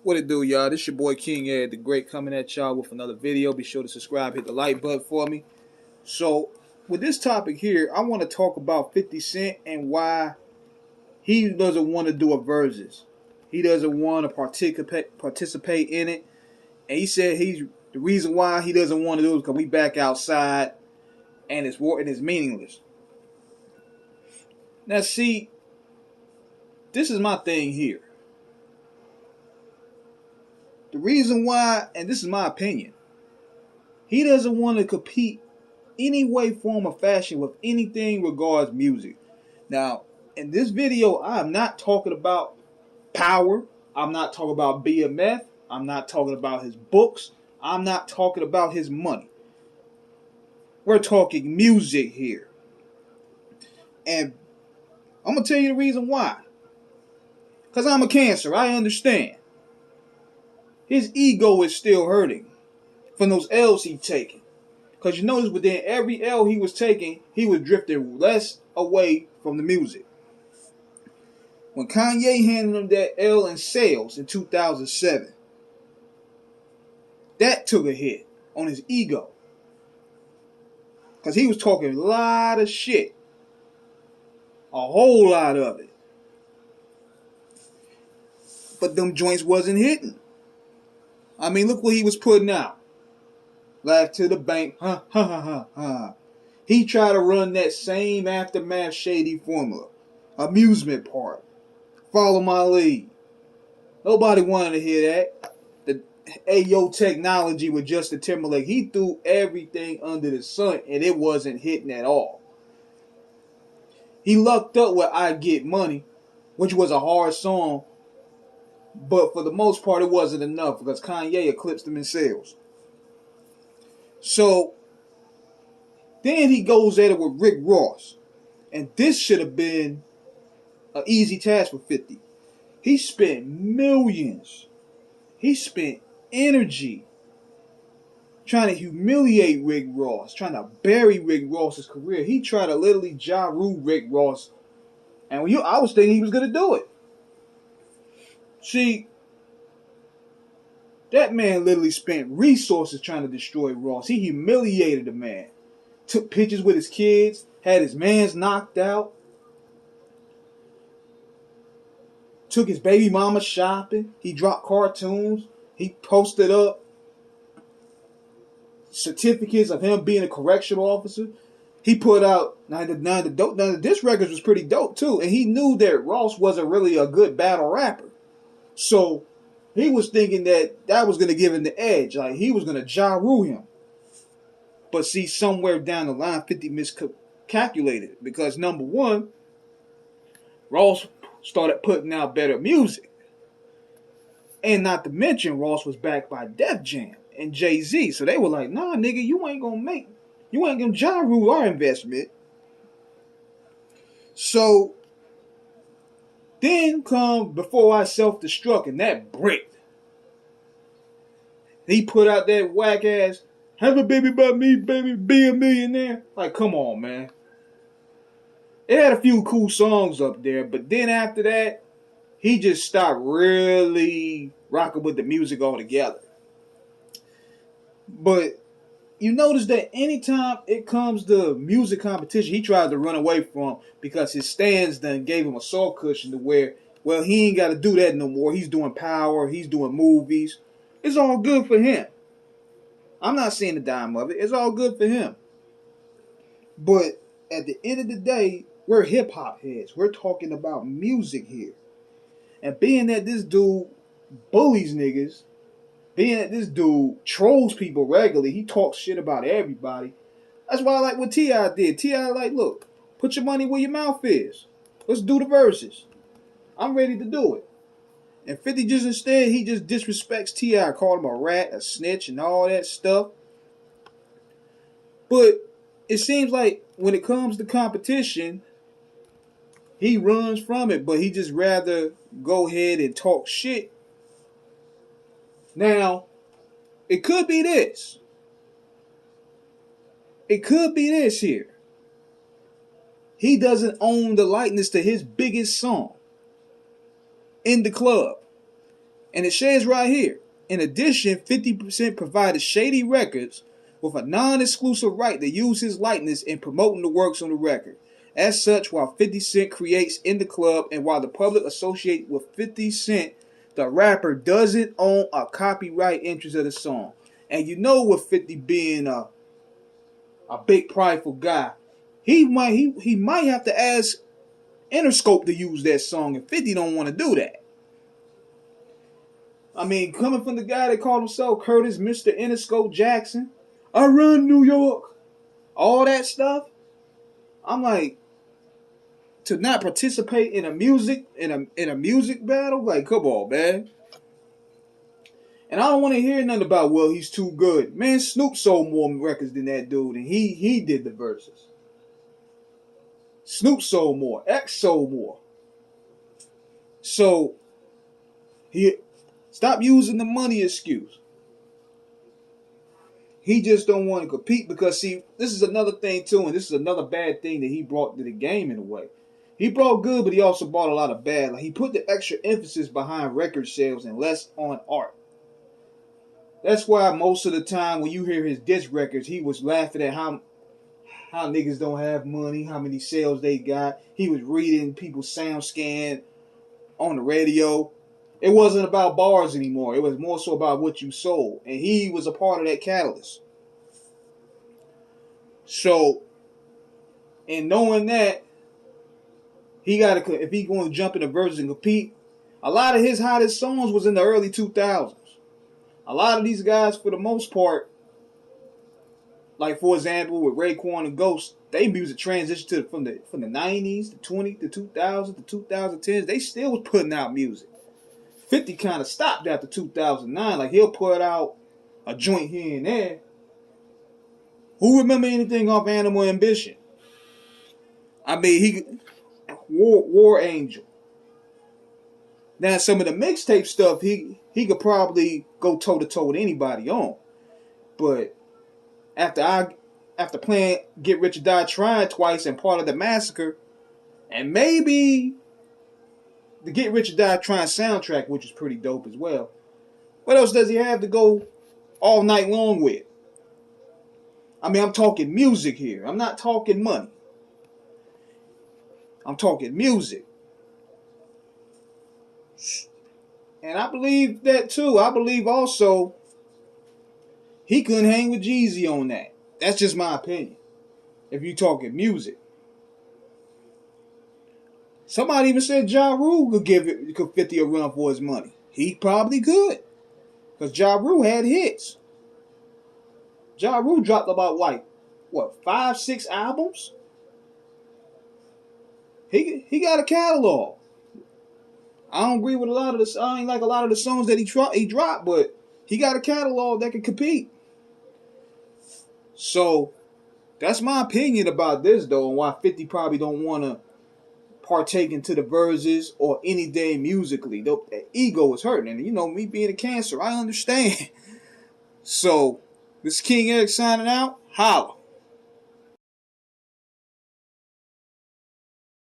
What it do, y'all? This your boy King Ed the Great coming at y'all with another video. Be sure to subscribe, hit the like button for me. So, with this topic here, I want to talk about 50 Cent and why he doesn't want to do a VERZUZ. He doesn't want to participate in it. And he said the reason why he doesn't want to do it is because we back outside and it's war and it's meaningless. Now, see, this is my thing here. The reason why, and this is my opinion, he doesn't want to compete any way, form, or fashion with anything regards music. Now, in this video, I am not talking about power. I'm not talking about BMF. I'm not talking about his books. I'm not talking about his money. We're talking music here. And I'm going to tell you the reason why. Because I'm a Cancer. I understand. His ego is still hurting from those L's he's taking. Because you notice within every L he was taking, he was drifting less away from the music. When Kanye handed him that L in sales in 2007, that took a hit on his ego. Because he was talking a lot of shit. A whole lot of it. But them joints wasn't hitting. I mean, look what he was putting out. Laugh to the bank. Ha, ha, ha, ha, ha. He tried to run that same Aftermath shady formula. Amusement park. Follow my lead. Nobody wanted to hear that. The Ayo technology with Justin Timberlake. He threw everything under the sun and it wasn't hitting at all. He lucked up with I Get Money, which was a hard song. But for the most part, it wasn't enough because Kanye eclipsed him in sales. So, then he goes at it with Rick Ross. And this should have been an easy task for 50. He spent millions. He spent energy trying to humiliate Rick Ross, trying to bury Rick Ross's career. He tried to literally Ja Rule Rick Ross. And I was thinking he was going to do it. See, that man literally spent resources trying to destroy Ross. He humiliated the man. Took pictures with his kids. Had his mans knocked out. Took his baby mama shopping. He dropped cartoons. He posted up certificates of him being a correctional officer. He put out the disc records was pretty dope too. And he knew that Ross wasn't really a good battle rapper. So he was thinking that was going to give him the edge. Like he was going to Ja Rule him. But see, somewhere down the line, 50 miscalculated. Because number one, Ross started putting out better music. And not to mention, Ross was backed by Def Jam and Jay-Z. So they were like, nah, nigga, you ain't going to Ja Rule our investment. So then come Before I Self-Destruct, and that bricked. He put out that whack ass, have a baby by me, baby, be a millionaire. Like, come on, man. It had a few cool songs up there, but then after that, he just stopped really rocking with the music altogether. But you notice that anytime it comes to music competition, he tries to run away from because his stands done gave him a soul cushion to where, well, he ain't got to do that no more. He's doing power. He's doing movies. It's all good for him. I'm not seeing the dime of it. It's all good for him. But at the end of the day, we're hip-hop heads. We're talking about music here. And being that this dude bullies niggas, being that this dude trolls people regularly, he talks shit about everybody. That's why I like what T.I. did. T.I. like, look, put your money where your mouth is. Let's do the verses. I'm ready to do it. And 50 just instead, he just disrespects T.I., called him a rat, a snitch, and all that stuff. But it seems like when it comes to competition, he runs from it, but he just rather go ahead and talk shit. Now, it could be this. It could be this here. He doesn't own the likeness to his biggest song in the club. And it shares right here. In addition, 50% provided Shady Records with a non-exclusive right to use his likeness in promoting the works on the record. As such, while 50 Cent creates in the club and while the public associate with 50 Cent, the rapper doesn't own a copyright interest of the song. And you know, with 50 being a big prideful guy, he might have to ask Interscope to use that song, and 50 don't want to do that. I mean, coming from the guy that called himself Curtis Mr. Interscope Jackson, I run New York, all that stuff. I'm like, to not participate in a music battle, like, come on, man. And I don't want to hear nothing about, well, he's too good. Man, Snoop sold more records than that dude, and he did the verses. Snoop sold more. X sold more. So, stop using the money excuse. He just don't want to compete because, see, this is another thing too, and this is another bad thing that he brought to the game in a way. He brought good, but he also brought a lot of bad. Like, he put the extra emphasis behind record sales and less on art. That's why most of the time when you hear his diss records, he was laughing at how niggas don't have money, how many sales they got. He was reading people's sound scan on the radio. It wasn't about bars anymore. It was more so about what you sold. And he was a part of that catalyst. So, in knowing that, he got to, if he going to jump in the verses and compete, a lot of his hottest songs was in the early 2000s. A lot of these guys, for the most part, like for example with Raekwon and Ghost, they music transitioned to from the 90s, the 20s, the 2000s, the 2010s. They still was putting out music. 50 kind of stopped after 2009. Like, he'll put out a joint here and there. Who remember anything off Animal Ambition? I mean, War Angel. Now, some of the mixtape stuff, he could probably go toe to toe with anybody on. But after playing Get Rich or Die Trying twice and Part of the Massacre, and maybe the Get Rich or Die Trying soundtrack, which is pretty dope as well. What else does he have to go all night long with? I mean, I'm talking music here. I'm not talking money. I'm talking music. And I believe that too. I believe also he couldn't hang with Jeezy on that. That's just my opinion. If you're talking music. Somebody even said Ja Rule could 50 a run for his money. He probably could. Because Ja Rule had hits. Ja Rule dropped about, 5, 6 albums? He got a catalog. I don't agree with a lot of this. I ain't like a lot of the songs that he dropped, but he got a catalog that can compete. So that's my opinion about this, though, and why 50 probably don't want to partake into the verses or anything musically. The ego is hurting, and you know, me being a Cancer, I understand. So this is King Eric signing out. Holla.